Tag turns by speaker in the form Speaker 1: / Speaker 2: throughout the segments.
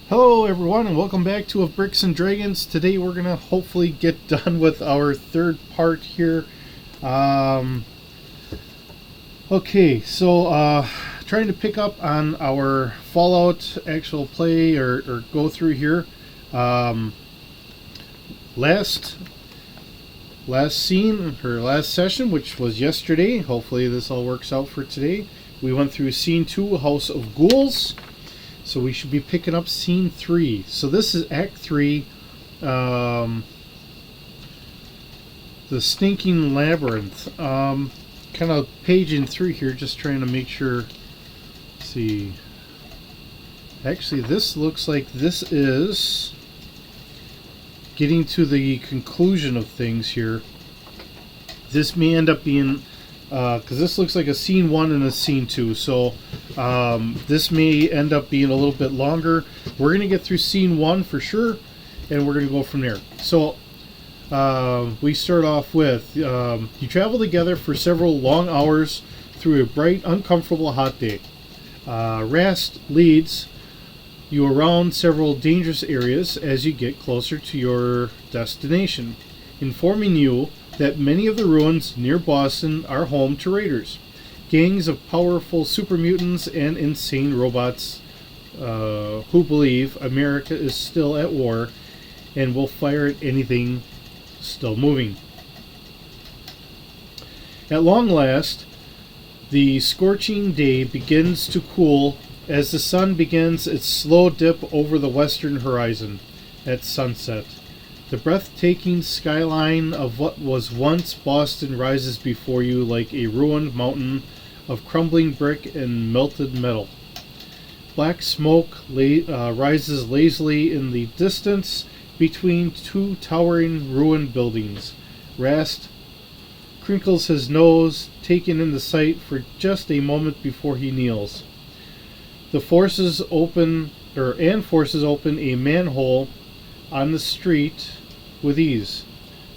Speaker 1: Hello everyone and welcome back to Of Bricks and Dragons. Today we're going to hopefully get done with our third part here. Okay, so trying to pick up on our Fallout actual play or go through here. Last scene, or last session, which was yesterday. Hopefully this all works out for today. We went through scene 2, House of Ghouls. So we should be picking up scene 3. So this is Act 3, the Stinking Labyrinth. Kind of paging through here, just trying to make sure. Let's see. Actually, this looks like this is getting to the conclusion of things here. This may end up being, because this looks like a scene 1 and a scene 2, so this may end up being a little bit longer. We're going to get through scene 1 for sure, and we're going to go from there. So we start off with, you travel together for several long hours through a bright, uncomfortable, hot day. Rast leads you around several dangerous areas as you get closer to your destination, informing you that many of the ruins near Boston are home to raiders, gangs of powerful super mutants and insane robots who believe America is still at war and will fire at anything still moving. At long last, the scorching day begins to cool as the sun begins its slow dip over the western horizon at sunset. The breathtaking skyline of what was once Boston rises before you like a ruined mountain of crumbling brick and melted metal. Black smoke rises lazily in the distance between two towering ruined buildings. Rast crinkles his nose, taken in the sight for just a moment before he kneels. The forces open a manhole on the street with ease.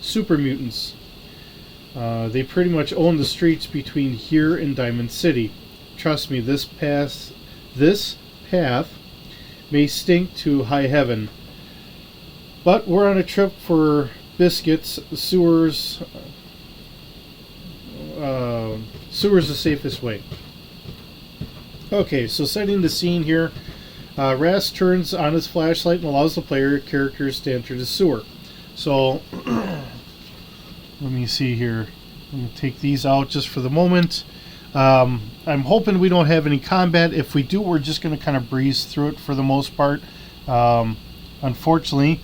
Speaker 1: Super mutants. They pretty much own the streets between here and Diamond City. Trust me, this path may stink to high heaven. But we're on a trip for biscuits. Sewers the safest way. Okay, so setting the scene here. Rast turns on his flashlight and allows the player characters to enter the sewer. So, let me see here. I'm going to take these out just for the moment. I'm hoping we don't have any combat. If we do, we're just going to kind of breeze through it for the most part. Unfortunately,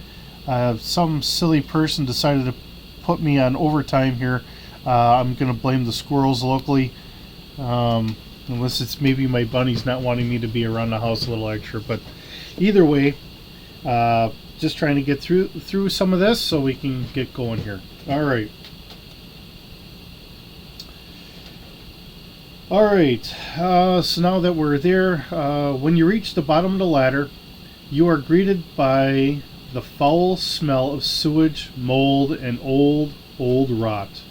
Speaker 1: some silly person decided to put me on overtime here. I'm going to blame the squirrels locally. Unless it's maybe my bunnies not wanting me to be around the house a little extra. But either way, just trying to get through some of this so we can get going here. Alright. So now that we're there, when you reach the bottom of the ladder, you are greeted by the foul smell of sewage, mold, and old rot.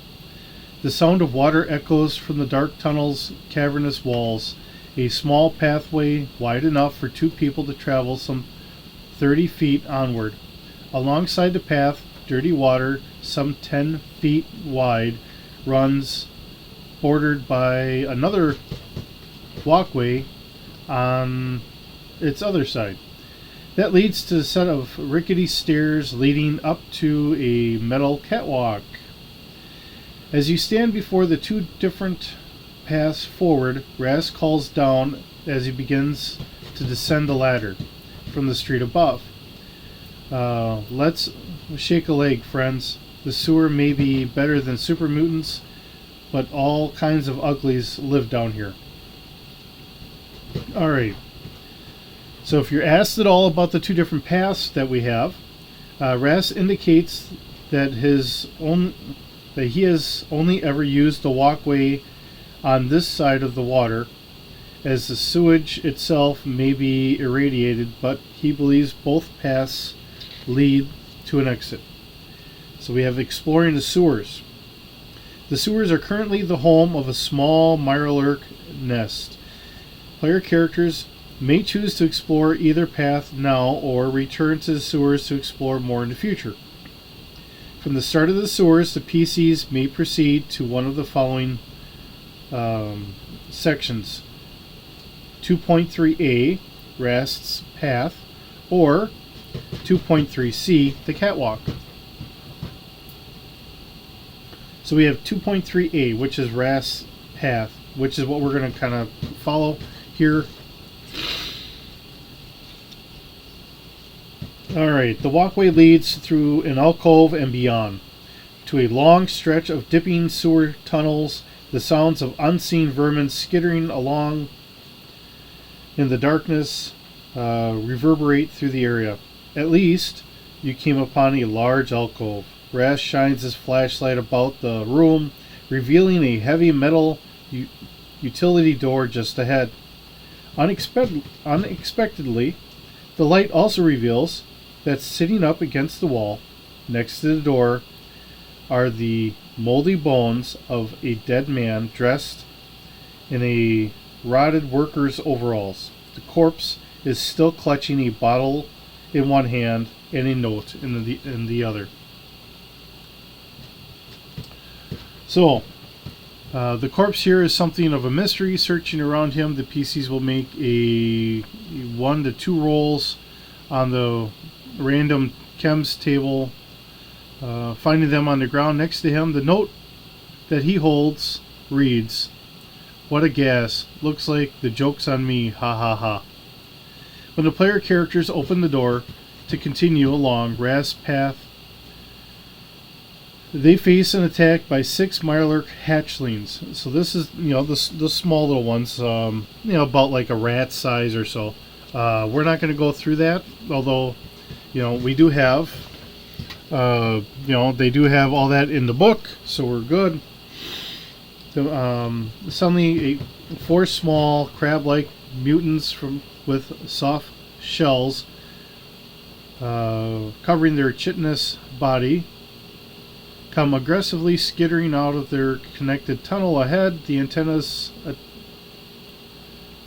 Speaker 1: The sound of water echoes from the dark tunnel's cavernous walls. A small pathway wide enough for two people to travel some 30 feet onward. Alongside the path, dirty water, some 10 feet wide, runs, bordered by another walkway on its other side. That leads to a set of rickety stairs leading up to a metal catwalk. As you stand before the two different paths forward, Rast calls down as he begins to descend the ladder from the street above. Let's shake a leg, friends. The sewer may be better than super mutants, but all kinds of uglies live down here. Alright. So if you're asked at all about the two different paths that we have, Rast indicates that he has only ever used the walkway on this side of the water, as the sewage itself may be irradiated, but he believes both paths lead to an exit. So we have exploring the sewers. The sewers are currently the home of a small Mirelurk nest. Player characters may choose to explore either path now or return to the sewers to explore more in the future. From the start of the sewers, the PCs may proceed to one of the following sections. 2.3a, Rast's Path, or 2.3c, the Catwalk. So we have 2.3a, which is Rast's Path, which is what we're going to kind of follow here. Alright, the walkway leads through an alcove and beyond, to a long stretch of dipping sewer tunnels. The sounds of unseen vermin skittering along in the darkness reverberate through the area. At least, you came upon a large alcove. Rast shines his flashlight about the room, revealing a heavy metal utility door just ahead. Unexpectedly, the light also reveals that sitting up against the wall, next to the door, are the moldy bones of a dead man dressed in a rotted worker's overalls. The corpse is still clutching a bottle in one hand and a note in the other. So, the corpse here is something of a mystery. Searching around him, the PCs will make a 1 to 2 rolls on the random chems table, finding them on the ground next to him. The note that he holds reads, "What a gas. Looks like the joke's on me. Ha ha ha." When the player characters open the door to continue along Rast's path, they face an attack by 6 Mirelurk hatchlings. So this is, the small little ones, about like a rat size or so. We're not going to go through that, although, we do have, they do have all that in the book, so we're good. Suddenly, 4 small crab-like mutants with soft shells covering their chitinous body come aggressively skittering out of their connected tunnel ahead. The antennas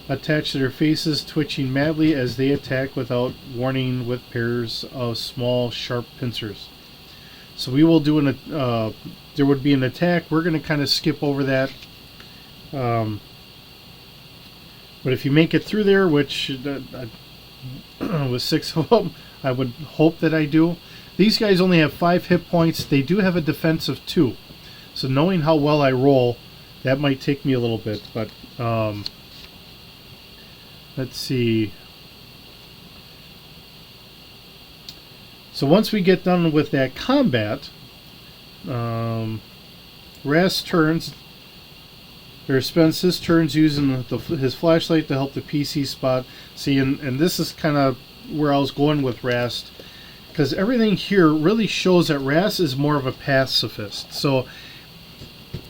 Speaker 1: attached to their faces twitching madly as they attack without warning with pairs of small sharp pincers. So we will do there would be an attack. We're going to kind of skip over that. But if you make it through there, which with 6 of them, I would hope that I do. These guys only have 5 hit points. They do have a defense of 2. So knowing how well I roll, that might take me a little bit. But let's see. So once we get done with that combat, Rast spends his turns using his flashlight to help the PC spot. See, and this is kind of where I was going with Rast, because everything here really shows that Rast is more of a pacifist. So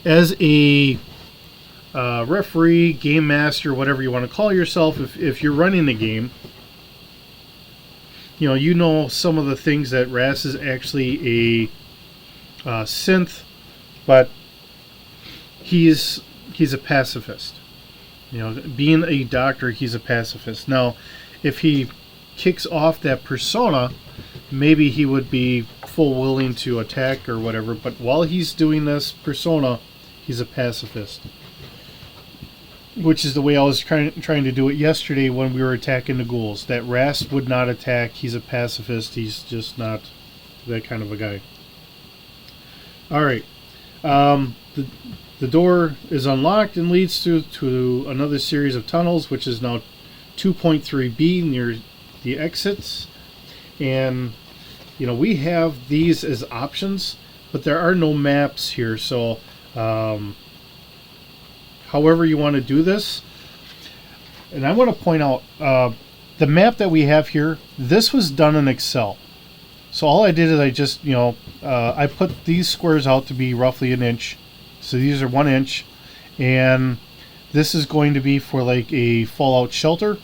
Speaker 1: as a referee, game master, whatever you want to call yourself, if you're running the game, you know some of the things that Rast is actually a synth, but he's a pacifist. Being a doctor, he's a pacifist. Now, if he kicks off that persona, maybe he would be full willing to attack or whatever, but while he's doing this persona, he's a pacifist. Which is the way I was trying to do it yesterday when we were attacking the ghouls. That Rast would not attack. He's a pacifist. He's just not that kind of a guy. Alright. The door is unlocked and leads to another series of tunnels, which is now 2.3b near the exits. And, we have these as options, but there are no maps here. So, however you want to do this. And I want to point out, the map that we have here, this was done in Excel. So all I did is I just, I put these squares out to be roughly an inch. So these are 1 inch. And this is going to be for like a fallout shelter.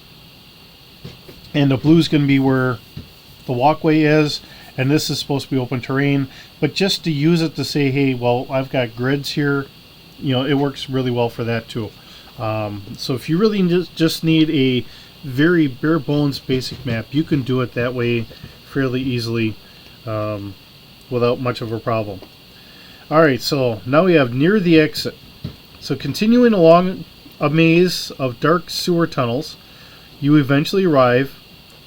Speaker 1: And the blue is going to be where the walkway is. And this is supposed to be open terrain. But just to use it to say, hey, well, I've got grids here. It works really well for that too. So if you really just need very bare bones basic map. You can do it that way fairly easily without much of a problem. Alright, so now we have near the exit. So continuing along a maze of dark sewer tunnels, you eventually arrive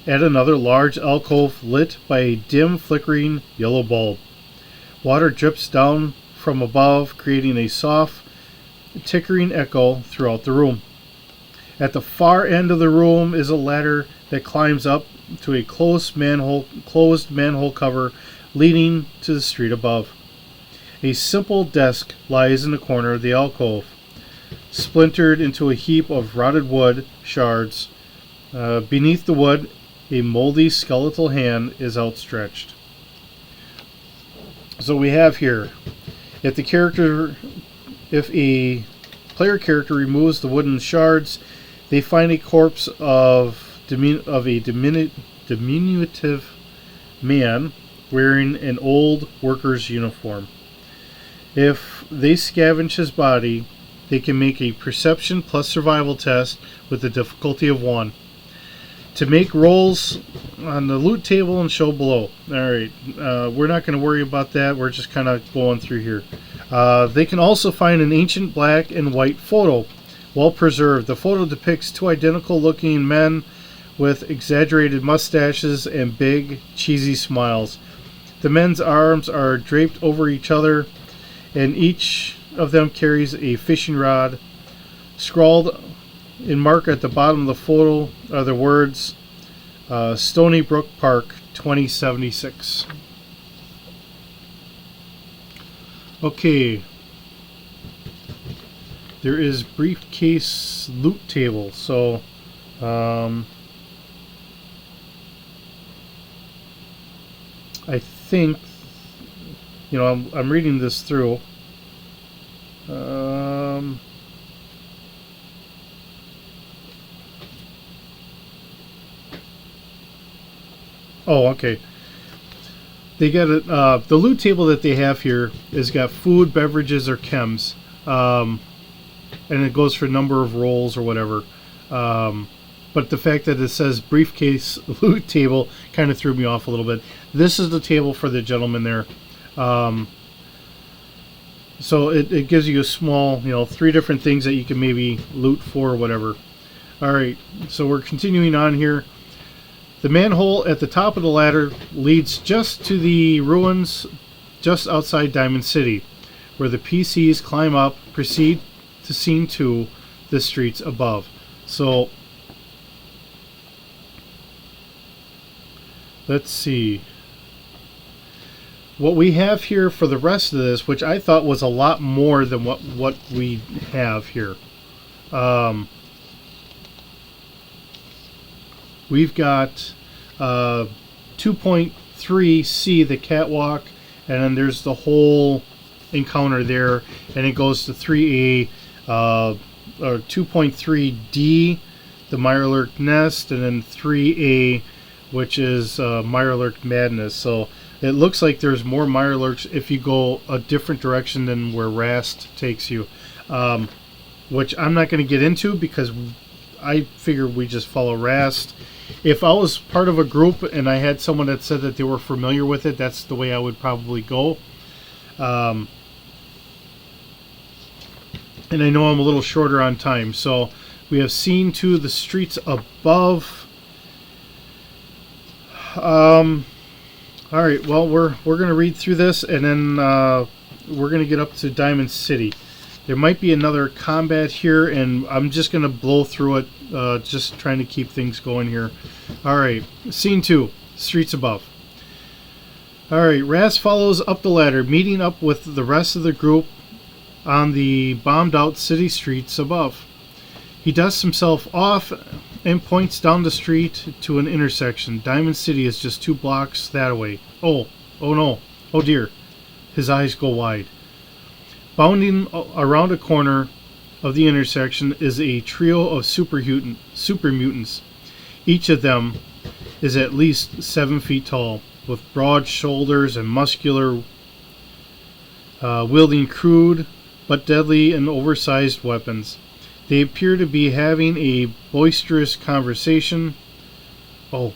Speaker 1: at another large alcove lit by a dim flickering yellow bulb. Water drips down from above, creating a soft tickling echo throughout the room. At the far end of the room is a ladder that climbs up to a closed manhole cover leading to the street above. A simple desk lies in the corner of the alcove, splintered into a heap of rotted wood shards. Beneath the wood, a moldy skeletal hand is outstretched. So we have here, if a player character removes the wooden shards, they find a corpse of a diminutive man wearing an old worker's uniform. If they scavenge his body, they can make a perception plus survival test with a difficulty of 1. To make rolls on the loot table and show below. Alright, we're not going to worry about that. We're just kind of going through here. They can also find an ancient black and white photo, well preserved. The photo depicts 2 identical looking men with exaggerated mustaches and big, cheesy smiles. The men's arms are draped over each other, and each of them carries a fishing rod. Scrawled in mark at the bottom of the photo are the words Stony Brook Park 2076. Okay, there is briefcase loot table. So I think, you know, I'm reading this through. Oh, okay. They got it. The loot table that they have here has got food, beverages, or chems, and it goes for a number of rolls or whatever. But the fact that it says briefcase loot table kind of threw me off a little bit. This is the table for the gentleman there. So it gives you a small, 3 different things that you can maybe loot for or whatever. Alright, so we're continuing on here. The manhole at the top of the ladder leads just to the ruins just outside Diamond City, where the PCs climb up, proceed to scene 2, the streets above. So, let's see. What we have here for the rest of this, which I thought was a lot more than what we have here. We've got 2.3C, the catwalk, and then there's the whole encounter there, and it goes to 3A, or 2.3D, the Mirelurk Nest, and then 3A, which is Mirelurk Madness. So it looks like there's more Mirelurks if you go a different direction than where Rast takes you, which I'm not going to get into because I figure we just follow Rast. If I was part of a group and I had someone that said that they were familiar with it, that's the way I would probably go. And I know I'm a little shorter on time, so we have scene 2, the streets above. Alright, well, we're going to read through this, and then we're going to get up to Diamond City. There might be another combat here, and I'm just going to blow through it, just trying to keep things going here. Alright, scene 2, streets above. Alright, Rast follows up the ladder, meeting up with the rest of the group on the bombed out city streets above. He dusts himself off and points down the street to an intersection. Diamond City is just 2 blocks that way. Oh no, oh dear. His eyes go wide. Bounding around a corner of the intersection is a trio of super mutants. Each of them is at least 7 feet tall, with broad shoulders and muscular, wielding crude but deadly and oversized weapons. They appear to be having a boisterous conversation. Oh,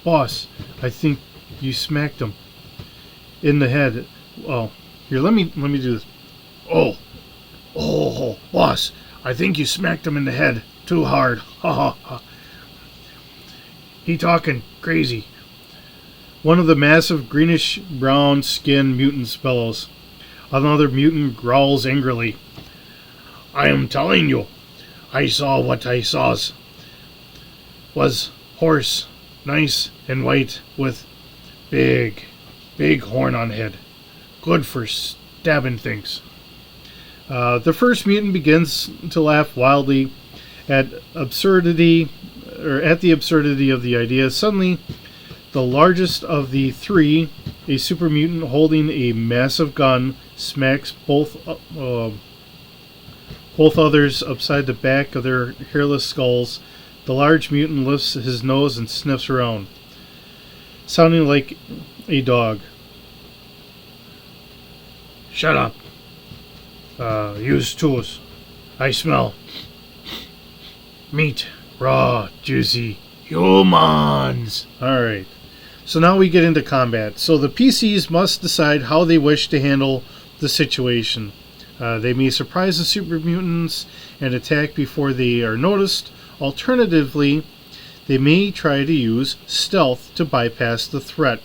Speaker 1: boss, I think you smacked him in the head. Oh, here, let me do this. Oh, boss, I think you smacked him in the head too hard. Ha ha ha. He talking crazy. One of the massive greenish-brown skinned mutants bellows. Another mutant growls angrily. I am telling you, I saw what I saw was horse, nice and white with big horn on head. Good for stabbing things. The first mutant begins to laugh wildly at the absurdity of the idea. Suddenly, the largest of the three, a super mutant holding a massive gun, smacks both others upside the back of their hairless skulls. The large mutant lifts his nose and sniffs around, sounding like a dog. Shut up. Use tools. I smell meat. Raw, juicy humans. Alright. So now we get into combat. So the PCs must decide how they wish to handle the situation. They may surprise the super mutants and attack before they are noticed. Alternatively, they may try to use stealth to bypass the threat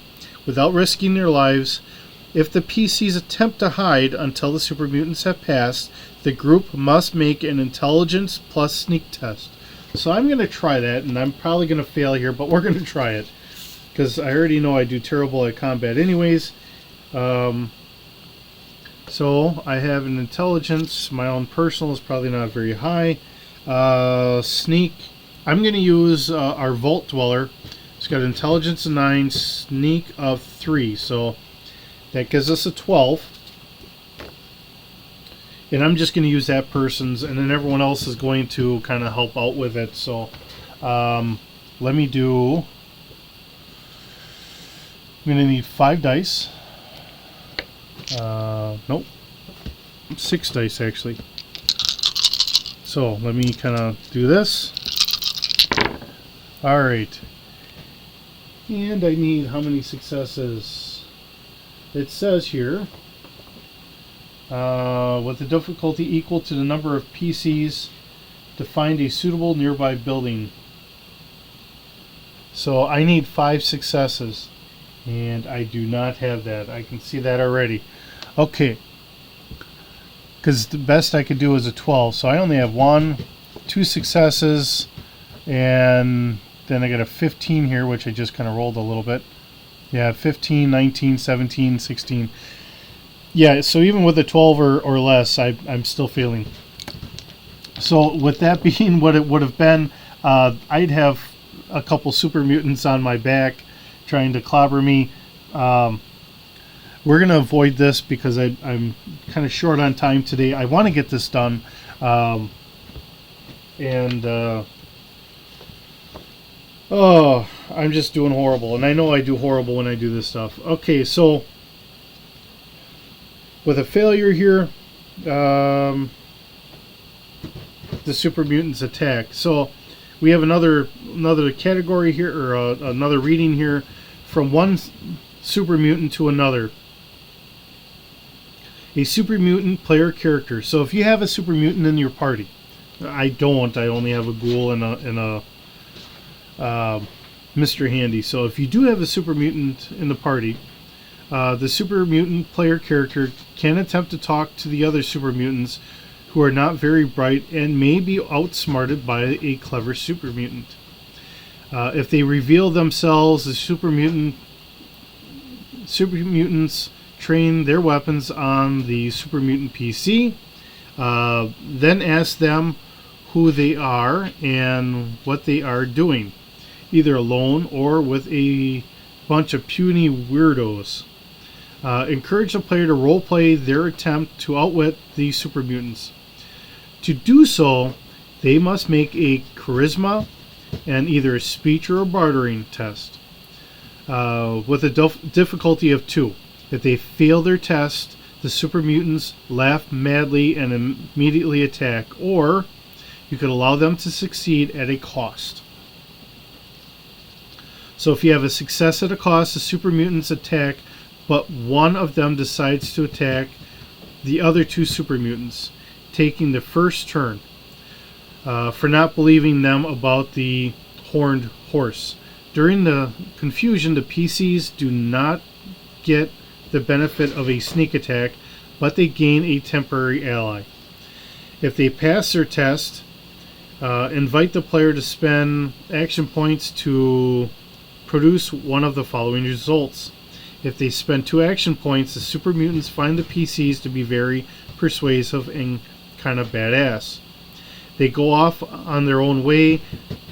Speaker 1: without risking their lives. If the PCs attempt to hide until the super mutants have passed, the group must make an intelligence plus sneak test. So I'm going to try that, and I'm probably going to fail here, but we're going to try it, because I already know I do terrible at combat anyways. So I have an intelligence. My own personal is probably not very high. Sneak. I'm going to use our Vault Dweller. It's got intelligence of 9, sneak of 3. So that gives us a 12. And I'm just going to use that person's, and then everyone else is going to kind of help out with it. So let me do... I'm going to need 5 dice. Nope. 6 dice, actually. So let me kind of do this. Alright. And I need how many successes? It says here, with the difficulty equal to the number of PCs to find a suitable nearby building. So I need 5 successes. And I do not have that. I can see that already. Okay. Because the best I could do is a 12. So I only have 1, 2 successes, and then I got a 15 here, which I just kind of rolled a little bit. Yeah, 15, 19, 17, 16. Yeah, so even with a 12 or less, I'm still failing. So with that being what it would have been, I'd have a couple super mutants on my back trying to clobber me. We're going to avoid this because I'm kind of short on time today. I want to get this done. Oh, I'm just doing horrible. And I know I do horrible when I do this stuff. Okay, so with a failure here, the super mutants attack. So we have another category here, or another reading here, from one super mutant to another. A super mutant player character. So if you have a super mutant in your party, I don't. I only have a ghoul and a Mr. Handy. So if you do have a super mutant in the party, the super mutant player character can attempt to talk to the other super mutants who are not very bright and may be outsmarted by a clever super mutant. If they reveal themselves as super mutants train their weapons on the super mutant PC, then ask them who they are and what they are doing, either alone or with a bunch of puny weirdos. Encourage the player to roleplay their attempt to outwit the super mutants. To do so, they must make a charisma and either a speech or a bartering test with a difficulty of 2. If they fail their test, the super mutants laugh madly and immediately attack, or you could allow them to succeed at a cost. So if you have a success at a cost, the super mutants attack, but one of them decides to attack the other two super mutants, taking the first turn for not believing them about the horned horse. During the confusion, the PCs do not get the benefit of a sneak attack, but they gain a temporary ally. If they pass their test, invite the player to spend action points to produce one of the following results. If they spend 2 action points, the super mutants find the PCs to be very persuasive and kind of badass. They go off on their own way,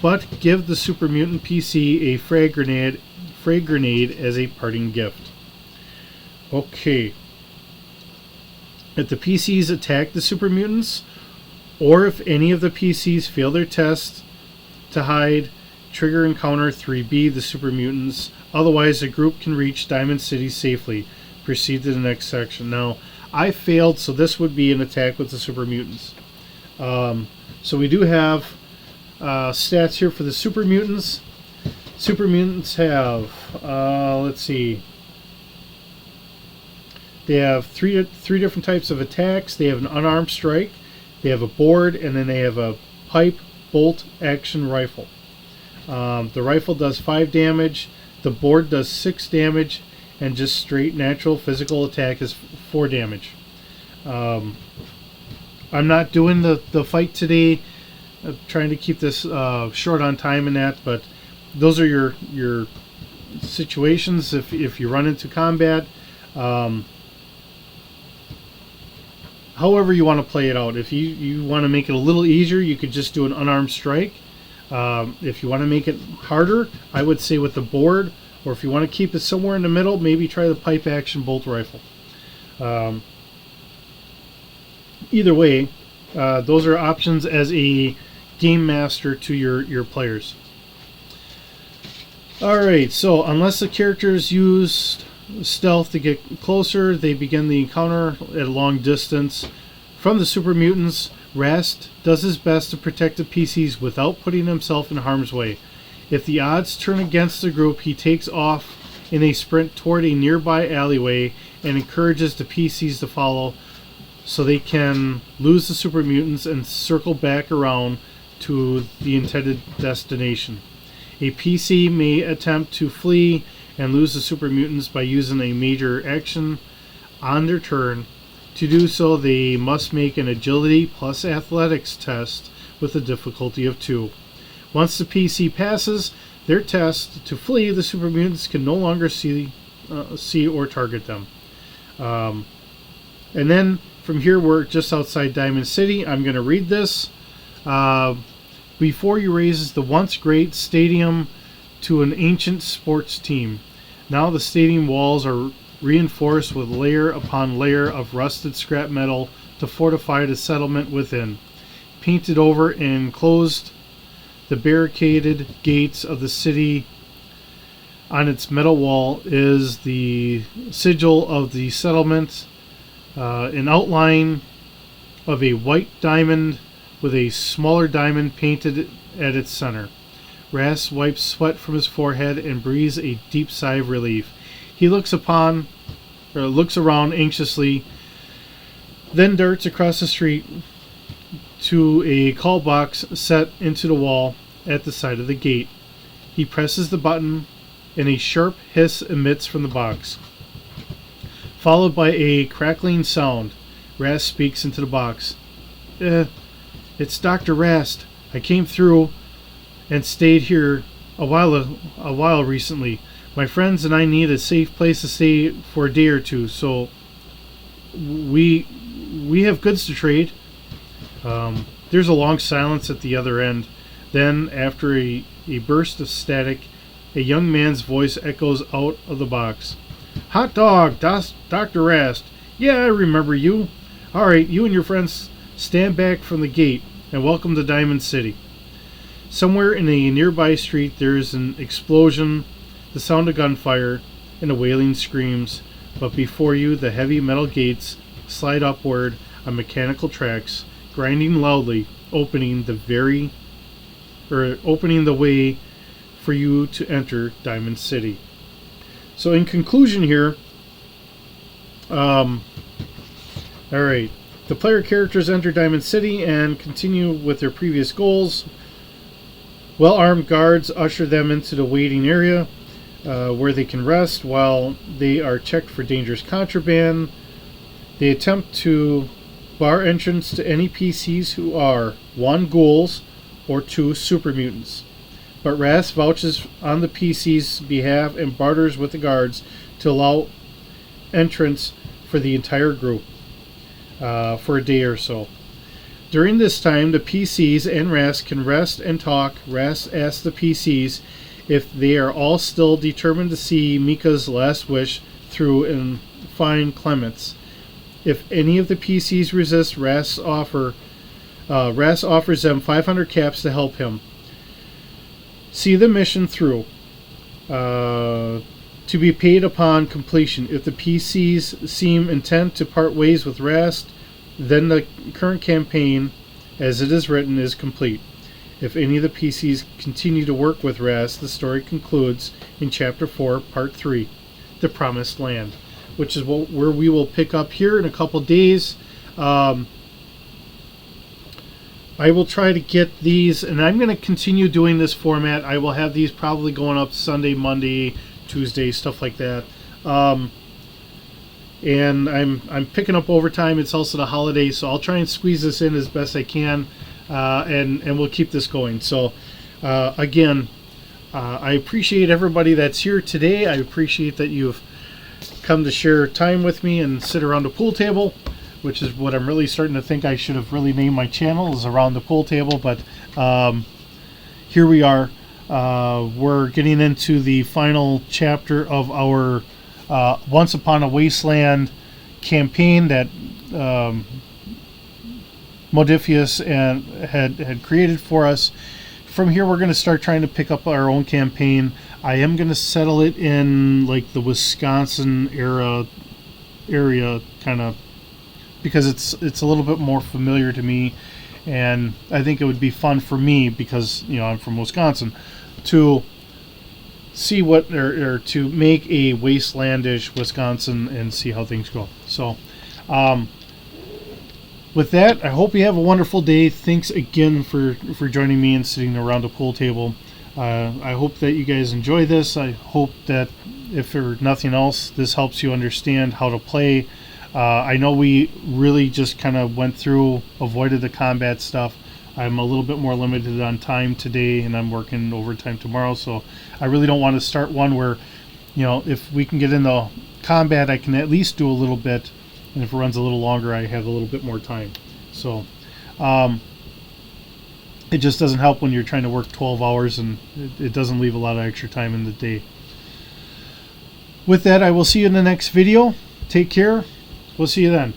Speaker 1: but give the super mutant PC a frag grenade as a parting gift. Okay. If the PCs attack the super mutants, or if any of the PCs fail their test to hide, trigger encounter 3B, the super mutants. Otherwise, the group can reach Diamond City safely. Proceed to the next section. Now, I failed, so this would be an attack with the super mutants. So we do have stats here for the super mutants. Super mutants have, let's see, they have three different types of attacks. They have an unarmed strike, they have a board, and then they have a pipe bolt action rifle. The rifle does 5 damage, the board does 6 damage, and just straight natural physical attack is 4 damage. I'm not doing the fight today. I'm trying to keep this short on time and that, but those are your situations if you run into combat. However you want to play it out. If you want to make it a little easier, you could just do an unarmed strike. If you want to make it harder, I would say with the board, or if you want to keep it somewhere in the middle, maybe try the pipe action bolt rifle. Either way, those are options as a game master to your players. Alright, so unless the characters use stealth to get closer, they begin the encounter at a long distance from the super mutants. Rast does his best to protect the PCs without putting himself in harm's way. If the odds turn against the group, he takes off in a sprint toward a nearby alleyway and encourages the PCs to follow so they can lose the super mutants and circle back around to the intended destination. A PC may attempt to flee and lose the super mutants by using a major action on their turn. To do so, they must make an agility plus athletics test with a difficulty of 2. Once the PC passes their test to flee, the super mutants can no longer see or target them. And then from here, we're just outside Diamond City. I'm going to read this. Before you raises the once great stadium to an ancient sports team. Now the stadium walls are reinforced with layer upon layer of rusted scrap metal to fortify the settlement within. Painted over and closed the barricaded gates of the city. On its metal wall is the sigil of the settlement, an outline of a white diamond with a smaller diamond painted at its center. Rast wipes sweat from his forehead and breathes a deep sigh of relief. He looks around anxiously, then darts across the street to a call box set into the wall at the side of the gate. He presses the button and a sharp hiss emits from the box, followed by a crackling sound. Rast speaks into the box. It's Dr. Rast. I came through and stayed here a while recently. My friends and I need a safe place to stay for a day or two, so we have goods to trade. There's a long silence at the other end. Then, after a burst of static, a young man's voice echoes out of the box. Hot dog, Dr. Rast. Yeah, I remember you. All right, you and your friends stand back from the gate and welcome to Diamond City. Somewhere in a nearby street there is an explosion, the sound of gunfire, and the wailing screams, but before you the heavy metal gates slide upward on mechanical tracks, grinding loudly, opening the way for you to enter Diamond City. So in conclusion here, alright, the player characters enter Diamond City and continue with their previous goals. Well-armed guards usher them into the waiting area where they can rest while they are checked for dangerous contraband. They attempt to bar entrance to any PCs who are 1. Ghouls or 2. Super mutants. But Rast vouches on the PC's behalf and barters with the guards to allow entrance for the entire group for a day or so. During this time, the PCs and Rast can rest and talk. Rast asks the PCs if they are all still determined to see Mika's last wish through and find Clements. If any of the PCs resist, Rast offers them 500 caps to help him see the mission through, to be paid upon completion. If the PCs seem intent to part ways with Rast, then the current campaign, as it is written, is complete. If any of the PCs continue to work with Rast, the story concludes in Chapter 4, Part 3, The Promised Land, which is where we will pick up here in a couple days. I will try to get these, and I'm going to continue doing this format. I will have these probably going up Sunday, Monday, Tuesday, stuff like that. And I'm picking up overtime. It's also the holiday, so I'll try and squeeze this in as best I can, and we'll keep this going. So again, I appreciate everybody that's here today. I appreciate that you've come to share time with me and sit around the pool table, which is what I'm really starting to think I should have really named my channel, is Around the Pool Table. But here we are. We're getting into the final chapter of our Once Upon a Wasteland campaign that Modiphius had created for us. From here, we're going to start trying to pick up our own campaign. I am going to settle it in like the Wisconsin area kind of, because it's a little bit more familiar to me, and I think it would be fun for me, because I'm from Wisconsin, to see what or to make a wastelandish Wisconsin and see how things go. So with that, I hope you have a wonderful day. Thanks again for joining me and sitting around a pool table. I hope that you guys enjoy this. I hope that, if for nothing else, this helps you understand how to play. I know we really just kind of went through, avoided the combat stuff. I'm a little bit more limited on time today, and I'm working overtime tomorrow, so I really don't want to start one where, if we can get into combat, I can at least do a little bit, and if it runs a little longer, I have a little bit more time. So it just doesn't help when you're trying to work 12 hours, and it doesn't leave a lot of extra time in the day. With that, I will see you in the next video. Take care. We'll see you then.